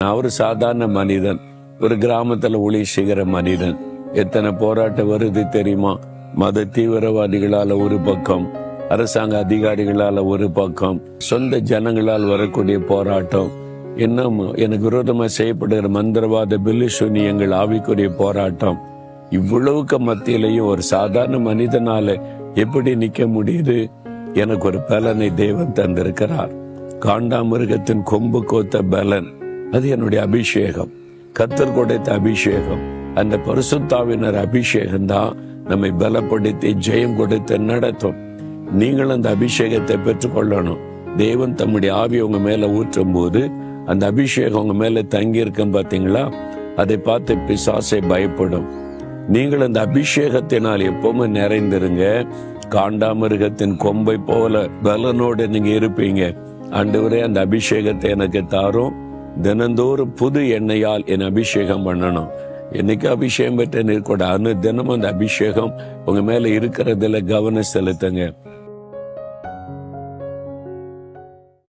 நான் ஒரு சாதாரண மனிதன், ஒரு கிராமத்துல ஊழியம் செய்கிற மனிதன். எத்தனை போராட்டம் வருது தெரியுமா? மத தீவிரவாதிகளால ஒரு பக்கம், அரசாங்க அதிகாரிகளால ஒரு பக்கம், சொந்த ஜனங்களால் வரக்கூடிய போராட்டம், இன்னும் எனக்கு விரோதமா செய்யப்படுகிற மந்திரவாத பில்லிசூனியங்கள் ஆவிக்குரிய போராட்டம். இவ்வளவுக்கு மத்தியிலையும் ஒரு சாதாரண மனிதனால எப்படி நிக்க முடியுது? எனக்கு ஒரு பலனை தேவன் தந்திருக்கிறார். காண்டாமிருகத்தின் கொம்பு கோத்த பலன், அது என்னுடைய அபிஷேகம், கர்த்தர் கொடுத்த அபிஷேகம். அந்த பரிசுத்தாவினர் அபிஷேகம் தான் நம்மை பலப்படுத்தி ஜெயம் கொடுத்து நடத்தும். நீங்கள் அந்த அபிஷேகத்தை பெற்றுக்கொள்ளணும். தேவன் தம்முடைய ஆவி உங்க மேல ஊற்றும் போது அந்த அபிஷேகம் உங்க மேல தங்கி இருக்கும் பாத்தீங்களா? அதை பார்த்து பிசாசை பயப்படும். நீங்கள் அந்த அபிஷேகத்தினால் எப்பவுமே நிறைந்திருங்க. காண்டாமிருகத்தின் கொம்பை போல பலனோடு நீங்க இருப்பீங்க. ஆண்டவரே, அந்த அபிஷேகத்தை எனக்கு தாரும். தினந்தோறும் புது எண்ணெயால் என் அபிஷேகம் பண்ணணும். என்னைக்கு அபிஷேகம் பெற்ற நிற்கூட தினமும் அந்த அபிஷேகம் உங்க மேல இருக்கிறதுல கவனம் செலுத்துங்க.